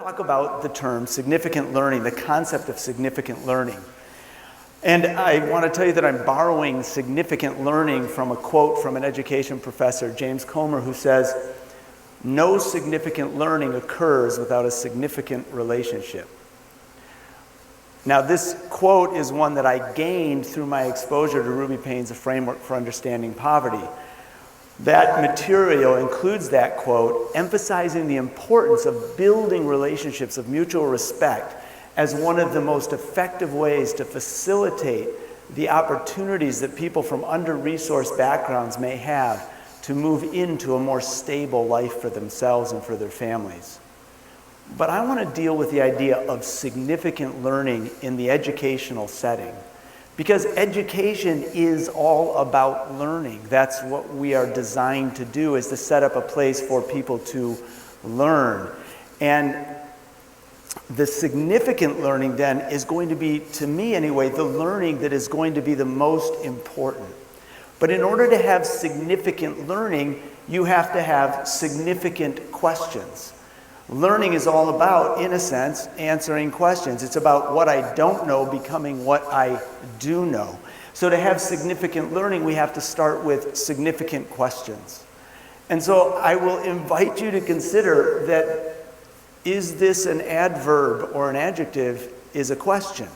talk about the term significant learning, the concept of significant learning. And I want to tell you that I'm borrowing significant learning from a quote from an education professor, James Comer, who says, "No significant learning occurs without a significant relationship." Now, this quote is one that I gained through my exposure to Ruby Payne's A Framework for Understanding Poverty. That material includes that quote, emphasizing the importance of building relationships of mutual respect as one of the most effective ways to facilitate the opportunities that people from under-resourced backgrounds may have to move into a more stable life for themselves and for their families. But I want to deal with the idea of significant learning in the educational setting, because education is all about learning. That's what we are designed to do, is to set up a place for people to learn. And the significant learning then is going to be, to me anyway, the learning that is going to be the most important. But in order to have significant learning, you have to have significant questions. Learning is all about, in a sense, answering questions. It's about what I don't know becoming what I do know. So to have significant learning, we have to start with significant questions. And so I will invite you to consider that, is this an adverb or an adjective is a question,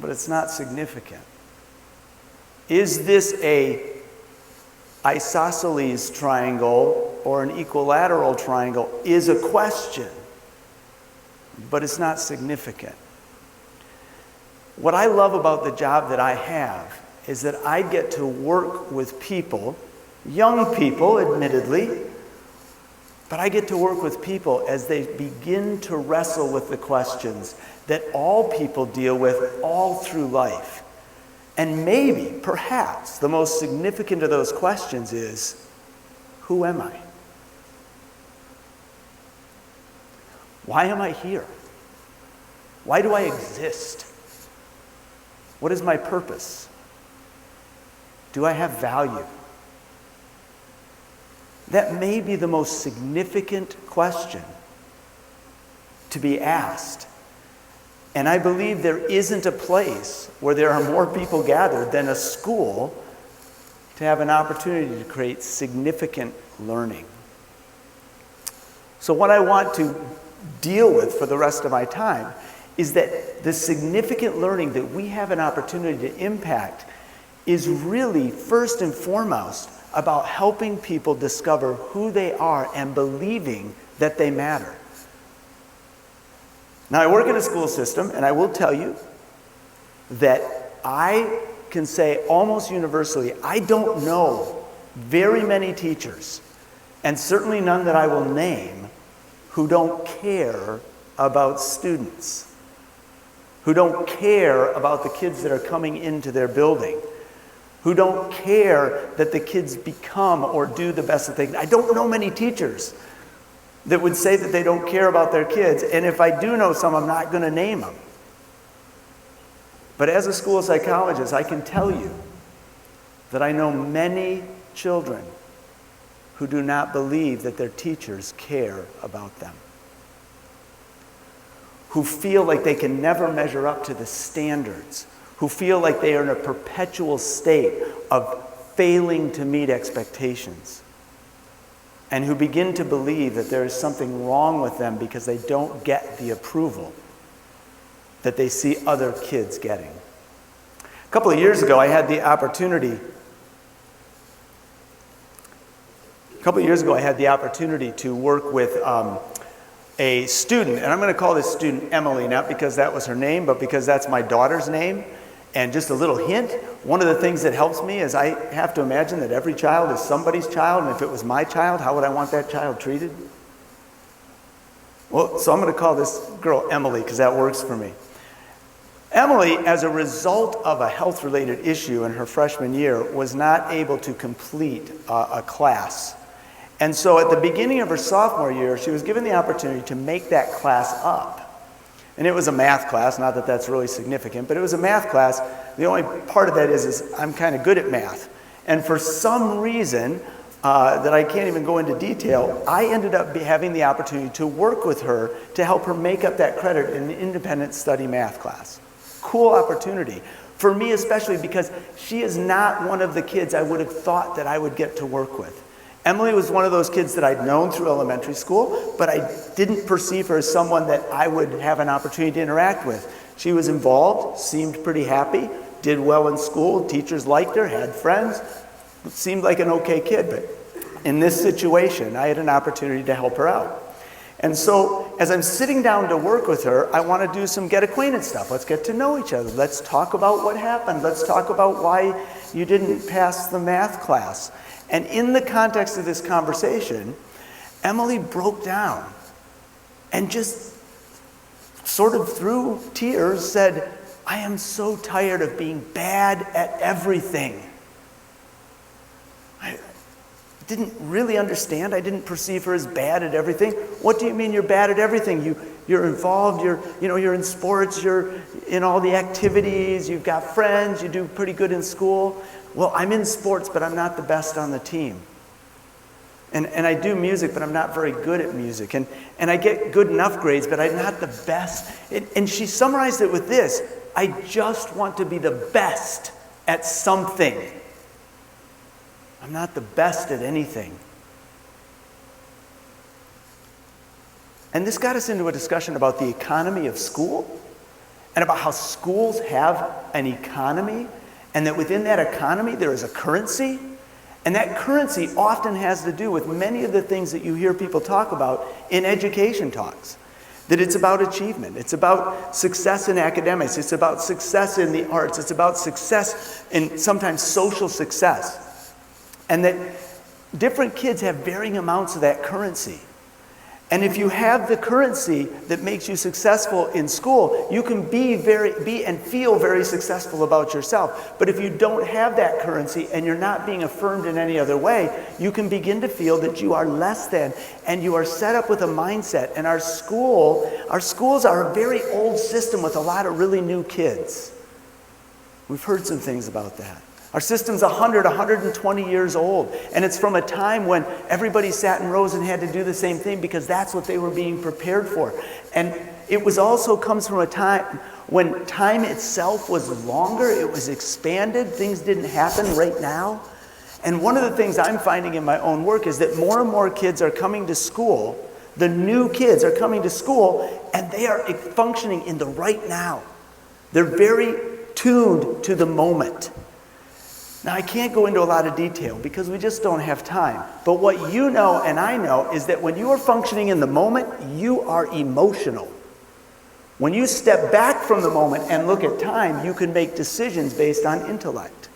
but it's not significant. Is this a isosceles triangle or an equilateral triangle is a question, but it's not significant. What I love about the job that I have is that I get to work with people, young people admittedly, but I get to work with people as they begin to wrestle with the questions that all people deal with all through life. And maybe, perhaps, the most significant of those questions is, who am I? Why am I here? Why do I exist? What is my purpose? Do I have value? That may be the most significant question to be asked. And I believe there isn't a place where there are more people gathered than a school to have an opportunity to create significant learning. So what I want to deal with for the rest of my time is that the significant learning that we have an opportunity to impact is really, first and foremost, about helping people discover who they are and believing that they matter. Now, I work in a school system, and I will tell you that I can say almost universally, I don't know very many teachers, and certainly none that I will name, who don't care about students, who don't care about the kids that are coming into their building, who don't care that the kids become or do the best that they can. I don't know many teachers that would say that they don't care about their kids, and if I do know some, I'm not going to name them. But as a school psychologist, I can tell you that I know many children who do not believe that their teachers care about them, who feel like they can never measure up to the standards, who feel like they are in a perpetual state of failing to meet expectations, and who begin to believe that there is something wrong with them because they don't get the approval that they see other kids getting. A couple of years ago, I had the opportunity to work with a student, and I'm going to call this student Emily, not because that was her name, but because that's my daughter's name. And just a little hint, one of the things that helps me is I have to imagine that every child is somebody's child, and if it was my child, how would I want that child treated? Well, so I'm going to call this girl Emily because that works for me. Emily, as a result of a health-related issue in her freshman year, was not able to complete a class. And so at the beginning of her sophomore year, she was given the opportunity to make that class up. And it was a math class, not that that's really significant, but it was a math class. The only part of that is I'm kind of good at math. And for some reason, that I can't even go into detail, I ended up having the opportunity to work with her to help her make up that credit in an independent study math class. Cool opportunity. For me especially, because she is not one of the kids I would have thought that I would get to work with. Emily was one of those kids that I'd known through elementary school, but I didn't perceive her as someone that I would have an opportunity to interact with. She was involved, seemed pretty happy, did well in school, teachers liked her, had friends, seemed like an okay kid. But in this situation, I had an opportunity to help her out. And so as I'm sitting down to work with her, I want to do some get acquainted stuff. Let's get to know each other. Let's talk about what happened. Let's talk about why you didn't pass the math class. And in the context of this conversation, Emily broke down and just sort of through tears said, I am so tired of being bad at everything. I didn't really understand. I didn't perceive her as bad at everything. What do you mean you're bad at everything? You're involved, you're in sports, you're in all the activities, you've got friends, you do pretty good in school. Well, I'm in sports, but I'm not the best on the team. And I do music, but I'm not very good at music. And I get good enough grades, but I'm not the best. And she summarized it with this: I just want to be the best at something. I'm not the best at anything. And this got us into a discussion about the economy of school and about how schools have an economy, and that within that economy there is a currency. And that currency often has to do with many of the things that you hear people talk about in education talks. That it's about achievement. It's about success in academics. It's about success in the arts. It's about success in sometimes social success. And that different kids have varying amounts of that currency. And if you have the currency that makes you successful in school, you can be and feel very successful about yourself. But if you don't have that currency and you're not being affirmed in any other way, you can begin to feel that you are less than, and you are set up with a mindset. And our schools are a very old system with a lot of really new kids. We've heard some things about that. Our system's 120 years old, and it's from a time when everybody sat in rows and had to do the same thing because that's what they were being prepared for. And it was also comes from a time when time itself was longer, it was expanded, things didn't happen right now. And one of the things I'm finding in my own work is that more and more kids are coming to school, the new kids are coming to school, and they are functioning in the right now. They're very tuned to the moment. Now, I can't go into a lot of detail because we just don't have time. But what you know and I know is that when you are functioning in the moment, you are emotional. When you step back from the moment and look at time, you can make decisions based on intellect.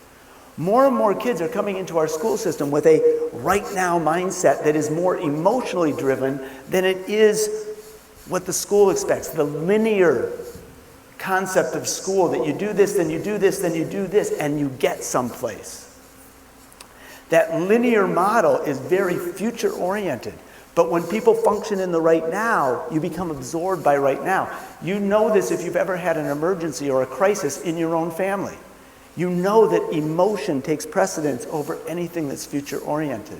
More and more kids are coming into our school system with a right now mindset that is more emotionally driven than it is what the school expects, the linear concept of school, that you do this, then you do this, then you do this, and you get someplace. That linear model is very future-oriented. But when people function in the right now, you become absorbed by right now. You know this if you've ever had an emergency or a crisis in your own family. You know that emotion takes precedence over anything that's future-oriented.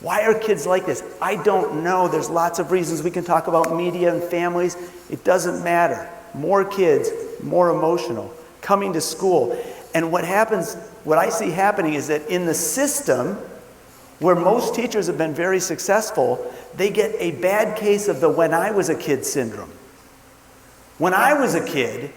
Why are kids like this? I don't know. There's lots of reasons. We can talk about media and families. It doesn't matter. More kids, more emotional, coming to school. And what I see happening is that in the system, where most teachers have been very successful, they get a bad case of the when I was a kid syndrome. When I was a kid,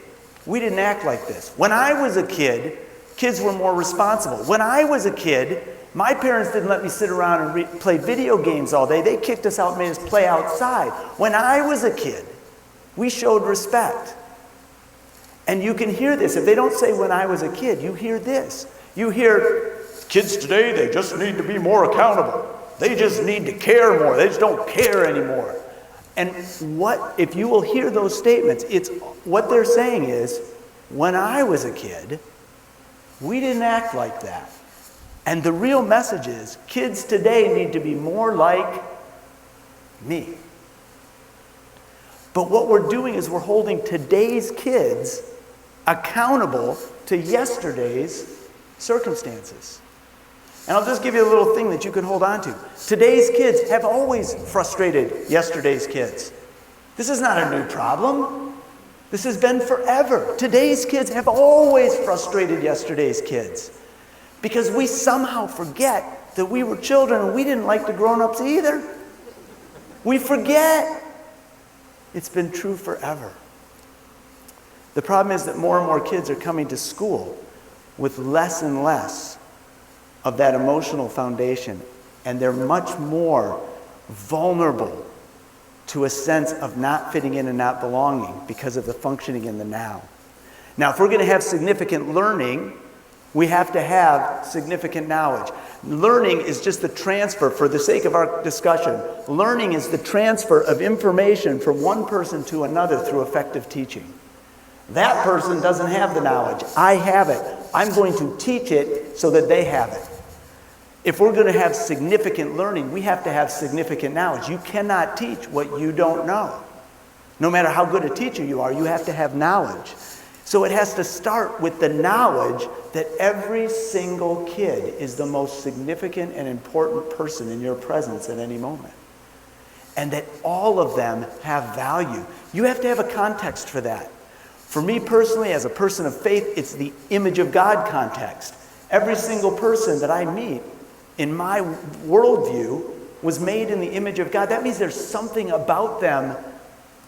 we didn't act like this. When I was a kid, kids were more responsible. When I was a kid, my parents didn't let me sit around and play video games all day. They kicked us out and made us play outside. When I was a kid, we showed respect. And you can hear this. If they don't say when I was a kid, you hear this. You hear, kids today, they just need to be more accountable. They just need to care more. They just don't care anymore. And if you will hear those statements, what they're saying is, when I was a kid, we didn't act like that. And the real message is, kids today need to be more like me. But what we're doing is we're holding today's kids accountable to yesterday's circumstances. And I'll just give you a little thing that you can hold on to. Today's kids have always frustrated yesterday's kids. This is not a new problem. This has been forever. Today's kids have always frustrated yesterday's kids. Because we somehow forget that we were children and we didn't like the grown-ups either. We forget. It's been true forever. The problem is that more and more kids are coming to school with less and less of that emotional foundation, and they're much more vulnerable to a sense of not fitting in and not belonging because of the functioning in the now. Now, if we're going to have significant learning, we have to have significant knowledge. Learning is just the transfer, for the sake of our discussion, learning is the transfer of information from one person to another through effective teaching. That person doesn't have the knowledge. I have it. I'm going to teach it so that they have it. If we're going to have significant learning, we have to have significant knowledge. You cannot teach what you don't know. No matter how good a teacher you are, you have to have knowledge. So it has to start with the knowledge that every single kid is the most significant and important person in your presence at any moment. And that all of them have value. You have to have a context for that. For me personally, as a person of faith, it's the image of God context. Every single person that I meet in my worldview was made in the image of God. That means there's something about them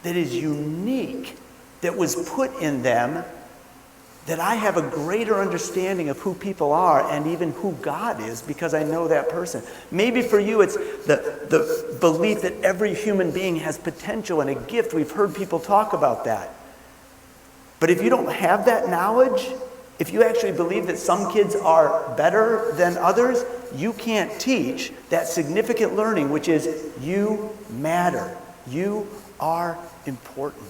that is unique, that was put in them, that I have a greater understanding of who people are and even who God is because I know that person. Maybe for you it's the belief that every human being has potential and a gift. We've heard people talk about that. But if you don't have that knowledge, if you actually believe that some kids are better than others, you can't teach that significant learning, which is you matter. You are important.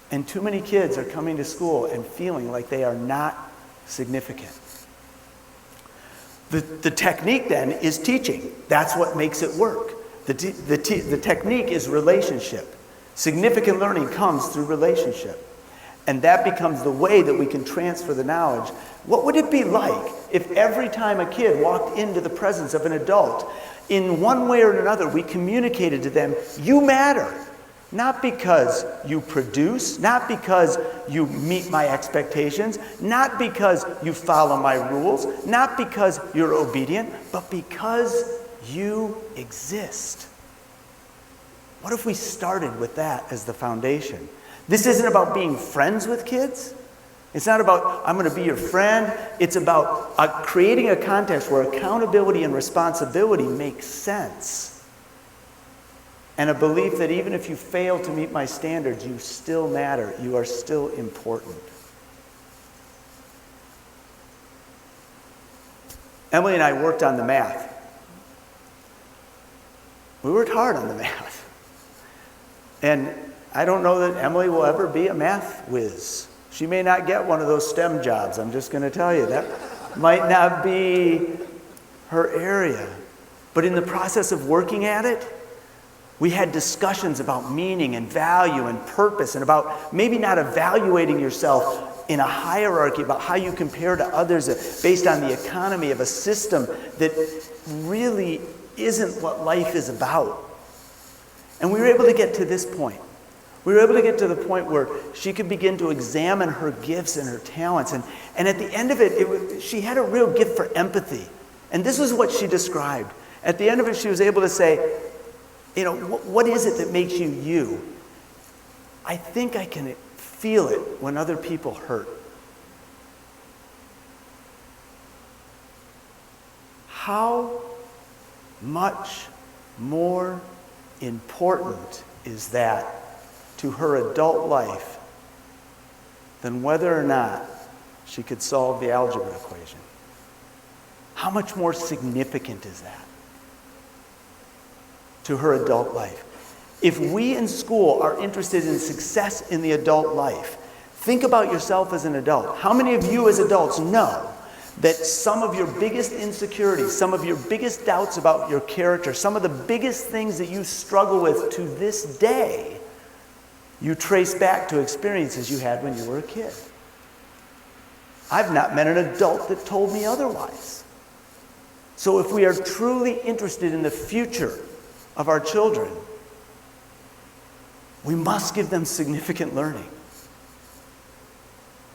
And too many kids are coming to school and feeling like they are not significant. The technique then is teaching. That's what makes it work. The technique is relationship. Significant learning comes through relationship. And that becomes the way that we can transfer the knowledge. What would it be like if every time a kid walked into the presence of an adult, in one way or another, we communicated to them, you matter. Not because you produce, not because you meet my expectations, not because you follow my rules, not because you're obedient, but because you exist. What if we started with that as the foundation? This isn't about being friends with kids. It's not about, I'm going to be your friend. It's about creating a context where accountability and responsibility make sense. And a belief that even if you fail to meet my standards, you still matter. You are still important. Emily and I worked on the math. We worked hard on the math. And I don't know that Emily will ever be a math whiz. She may not get one of those STEM jobs. I'm just going to tell you. That might not be her area. But in the process of working at it, we had discussions about meaning and value and purpose and about maybe not evaluating yourself in a hierarchy about how you compare to others based on the economy of a system that really isn't what life is about. And we were able to get to this point. We were able to get to the point where she could begin to examine her gifts and her talents. And at the end of it, she had a real gift for empathy. And this is what she described. At the end of it, she was able to say, you know, what is it that makes you you? I think I can feel it when other people hurt. How much more important is that to her adult life than whether or not she could solve the algebra equation? How much more significant is that to her adult life? If we in school are interested in success in the adult life, think about yourself as an adult. How many of you as adults know that some of your biggest insecurities, some of your biggest doubts about your character, some of the biggest things that you struggle with to this day, you trace back to experiences you had when you were a kid? I've not met an adult that told me otherwise. So if we are truly interested in the future of our children, we must give them significant learning.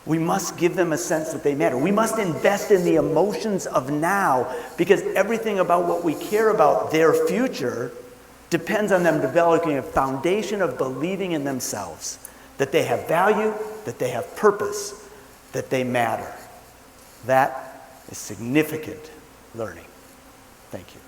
We must give them a sense that they matter. We must invest in the emotions of now, because everything about what we care about, their future, depends on them developing a foundation of believing in themselves, that they have value, that they have purpose, that they matter. That is significant learning. Thank you.